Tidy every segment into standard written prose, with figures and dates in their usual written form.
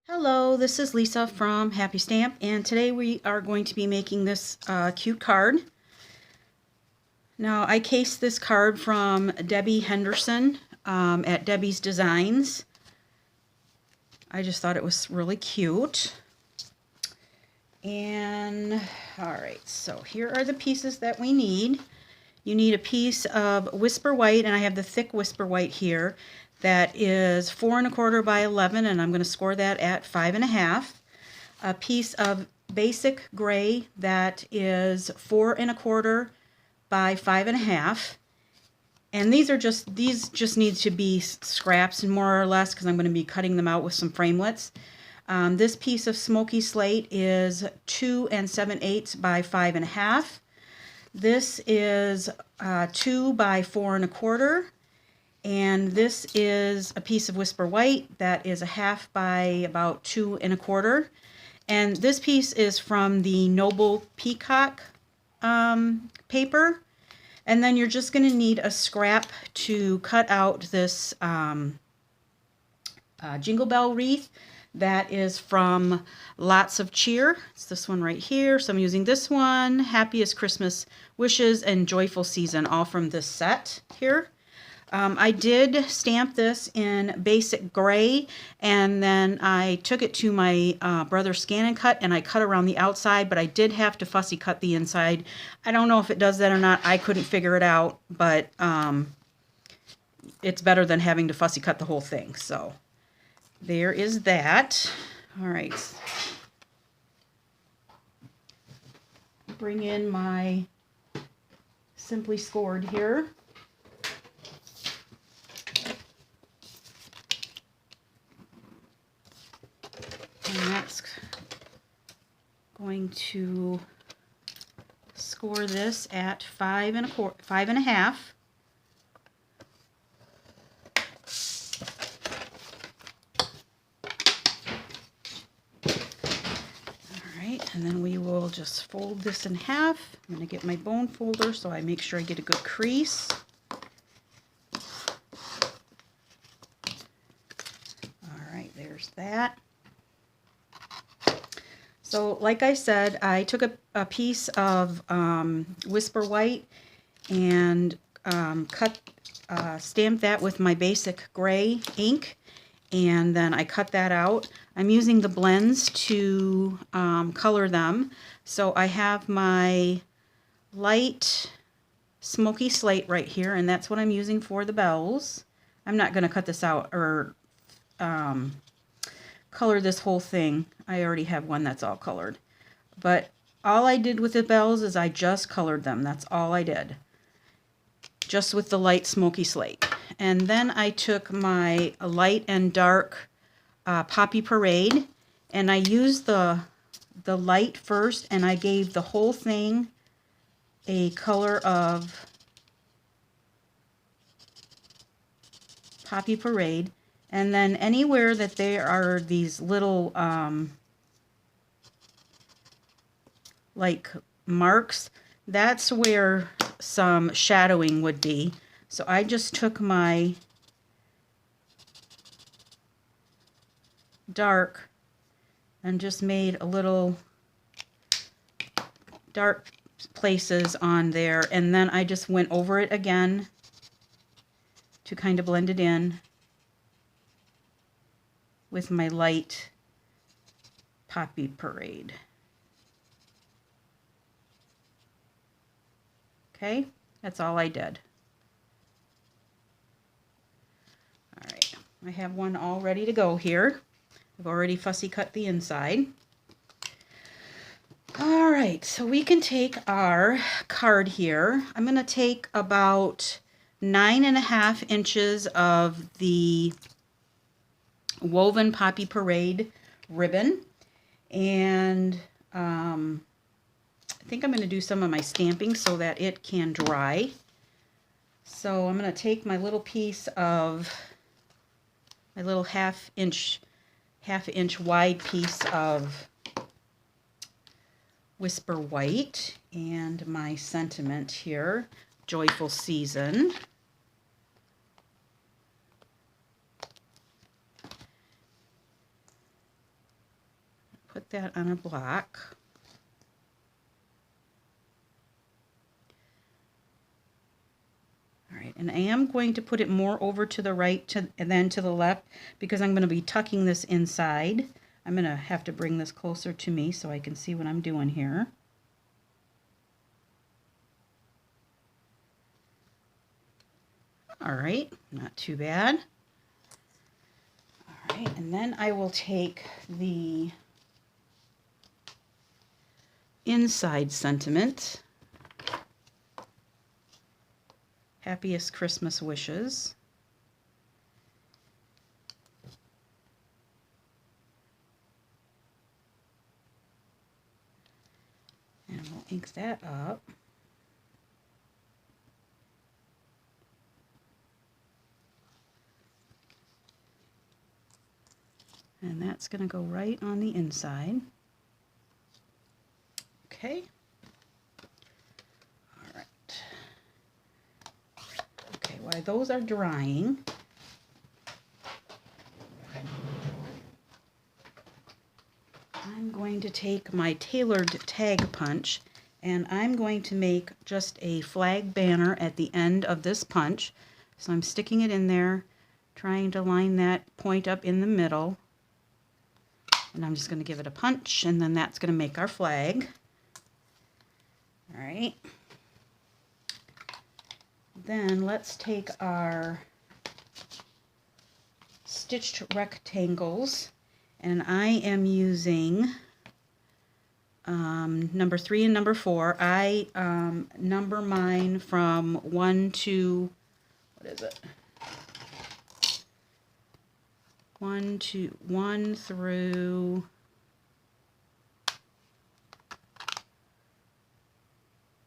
Hello, this is Lisa from Happy Stamp, and today we are going to be making this cute card. Now, I cased this card from Debbie Henderson at Debbie's Designs. I just thought it was really cute. And, alright, so here are the pieces that we need. You need a piece of Whisper White, and I have the thick Whisper White here. That is 4 1/4 by 11, and I'm going to score that at 5 1/2. A piece of basic gray that is 4 1/4 by 5 1/2. And these just need to be scraps more or less because I'm going to be cutting them out with some framelits. This piece of smoky slate is 2 7/8 by 5 1/2. This is 2 by 4 1/4. And this is a piece of Whisper White that is 1/2 by about 2 1/4. And this piece is from the Noble Peacock paper. And then you're just going to need a scrap to cut out this Jingle Bell wreath that is from Lots of Cheer. It's this one right here. So I'm using this one, Happiest Christmas Wishes and Joyful Season, all from this set here. I did stamp this in basic gray, and then I took it to my brother Scan and Cut, and I cut around the outside, but I did have to fussy cut the inside. I don't know if it does that or not. I couldn't figure it out, but it's better than having to fussy cut the whole thing. So there is that. All right. Bring in my Simply Scored here. And that's going to score this at 5 1/4, 5 1/2. Alright, and then we will just fold this in half. I'm going to get my bone folder so I make sure I get a good crease. Alright, there's that. So like I said, I took a piece of Whisper White and stamped that with my basic gray ink, and then I cut that out. I'm using the blends to color them. So I have my light smoky slate right here, and that's what I'm using for the bells. I'm not going to cut this out or color this whole thing. I already have one that's all colored. But all I did with the bells is I just colored them. That's all I did. Just with the light smoky slate. And then I took my light and dark Poppy Parade, and I used the light first, and I gave the whole thing a color of Poppy Parade. And then anywhere that there are these little like marks, that's where some shadowing would be. So I just took my dark and just made a little dark places on there, and then I just went over it again to kind of blend it in with my light Poppy Parade. Okay, that's all I did. All right, I have one all ready to go here. I've already fussy cut the inside. All right, so we can take our card here. I'm going to take about 9 1/2 inches of the woven Poppy Parade ribbon, and I think I'm going to do some of my stamping so that it can dry. So I'm going to take my little piece of my little half inch wide piece of Whisper White and my sentiment here, Joyful Season. put that on a block. All right, and I am going to put it more over to the right and then to the left because I'm going to be tucking this inside. I'm going to have to bring this closer to me so I can see what I'm doing here. All right, not too bad. All right, and then I will take the inside sentiment, happiest Christmas wishes. And we'll ink that up. And that's going to go right on the inside. Okay. All right. Okay, while those are drying, I'm going to take my tailored tag punch and I'm going to make just a flag banner at the end of this punch. So I'm sticking it in there, trying to line that point up in the middle. And I'm just going to give it a punch, and then that's going to make our flag. All right. Then let's take our stitched rectangles, and I am using number 3 and number 4. I number mine from 1 to, what is it? 1 through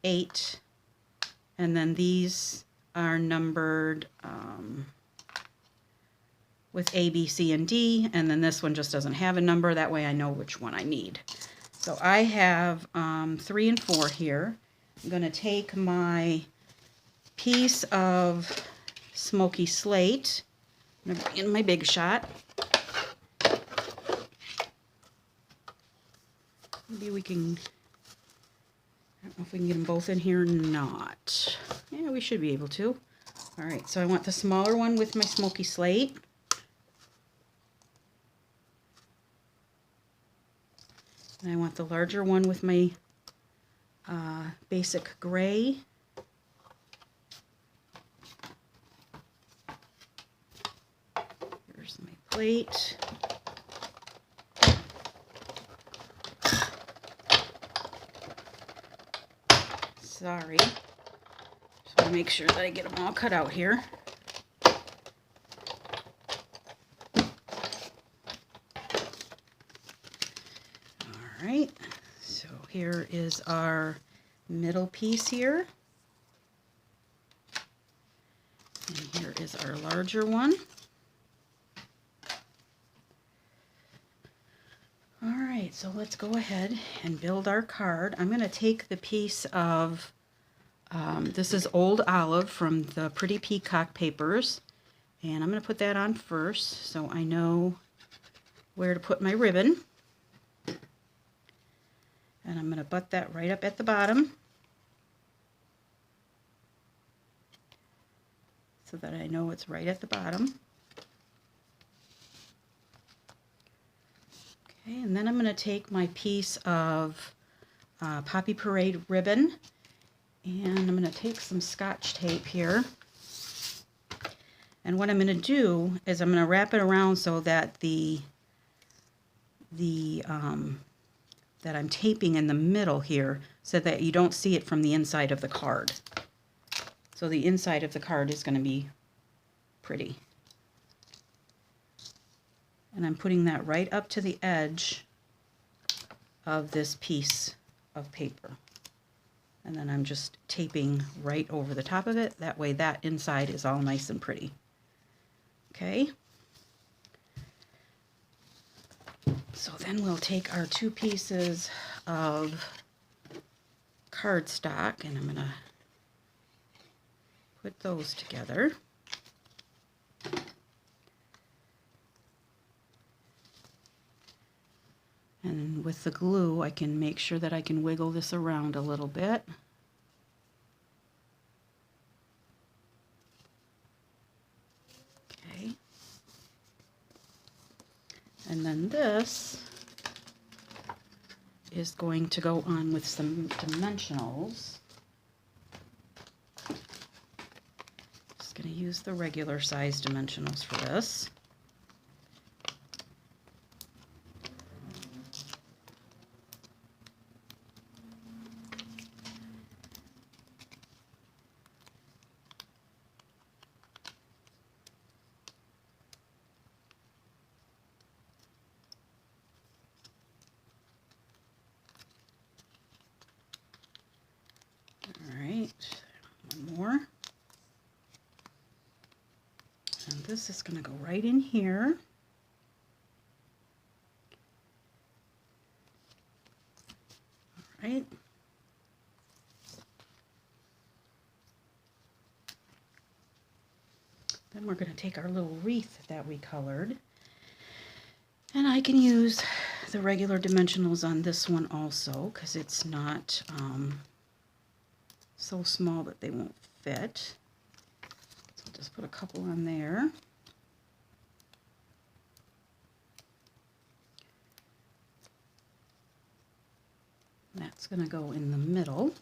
8, and then these are numbered with A, B, C, and D, and then this one just doesn't have a number. That way I know which one I need. So I have 3 and 4 here. I'm going to take my piece of smoky slate in my Big Shot. Maybe we can, I don't know if we can get them both in here or not. Yeah, we should be able to. All right, so I want the smaller one with my smoky slate. And I want the larger one with my basic gray. Here's my plate. Sorry. Just want to make sure that I get them all cut out here. Alright, so here is our middle piece here. And here is our larger one. Alright, so let's go ahead and build our card. I'm going to take the piece of, this is Old Olive from the Pretty Peacock papers. And I'm going to put that on first so I know where to put my ribbon. And I'm going to butt that right up at the bottom so that I know it's right at the bottom. Okay, and then I'm going to take my piece of Poppy Parade ribbon, and I'm going to take some Scotch tape here. And what I'm going to do is I'm going to wrap it around so that that I'm taping in the middle here so that you don't see it from the inside of the card. So the inside of the card is going to be pretty. And I'm putting that right up to the edge of this piece of paper. And then I'm just taping right over the top of it. That way that inside is all nice and pretty. Okay. So then we'll take our 2 pieces of cardstock and I'm going to put those together. And And with the glue, I can make sure that I can wiggle this around a little bit. Okay. And then this is going to go on with some dimensionals. Just going to use the regular size dimensionals for this. One more. And this is going to go right in here. All right. Then we're going to take our little wreath that we colored. And I can use the regular dimensionals on this one also, because it's not so small that they won't fit. So I'll just put a couple on there. That's going to go in the middle.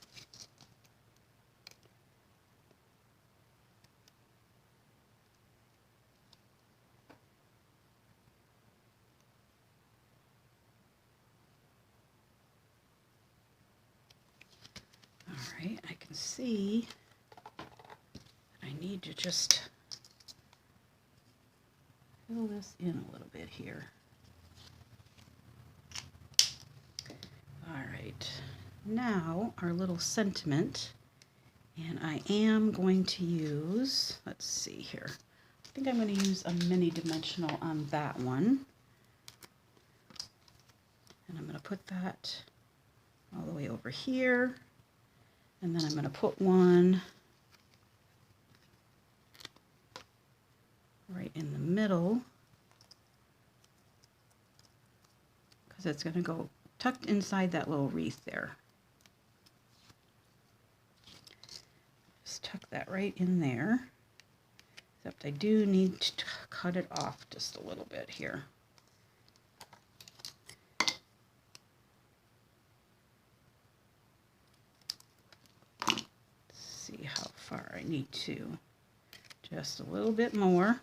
Alright, I can see that I need to just fill this in a little bit here. Alright, now our little sentiment, and I am going to use, let's see here, I think I'm going to use a mini dimensional on that one. And I'm going to put that all the way over here. And then I'm going to put one right in the middle, because it's going to go tucked inside that little wreath there. Just tuck that right in there, except I do need to cut it off just a little bit here. See how far I need to. Just a little bit more.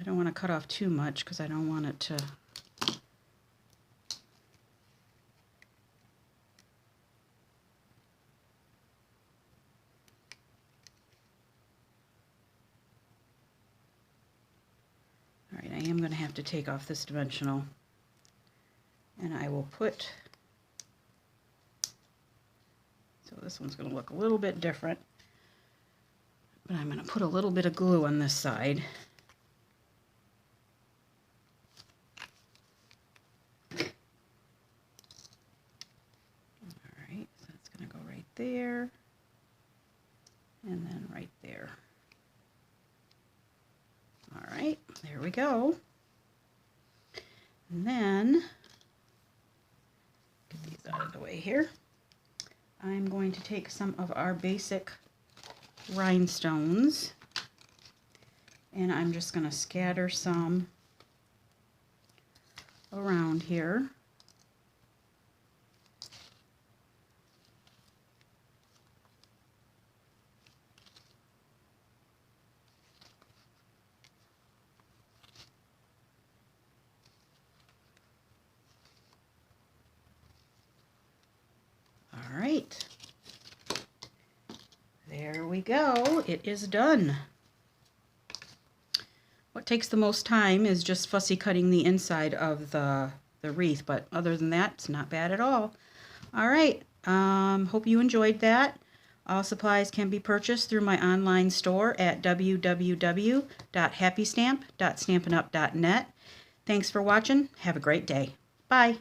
I don't want to cut off too much because I don't want it to Alright, I am going to have to take off this dimensional, and I will put, so this one's going to look a little bit different, but I'm going to put a little bit of glue on this side. Alright, so it's going to go right there, and then right there. Alright, there we go. And then, get these out of the way here. I'm going to take some of our basic rhinestones, and I'm just going to scatter some around here. Alright, there we go. It is done. What takes the most time is just fussy cutting the inside of the wreath, but other than that, it's not bad at all. Alright, hope you enjoyed that. All supplies can be purchased through my online store at www.happystamp.stampinup.net. Thanks for watching. Have a great day. Bye.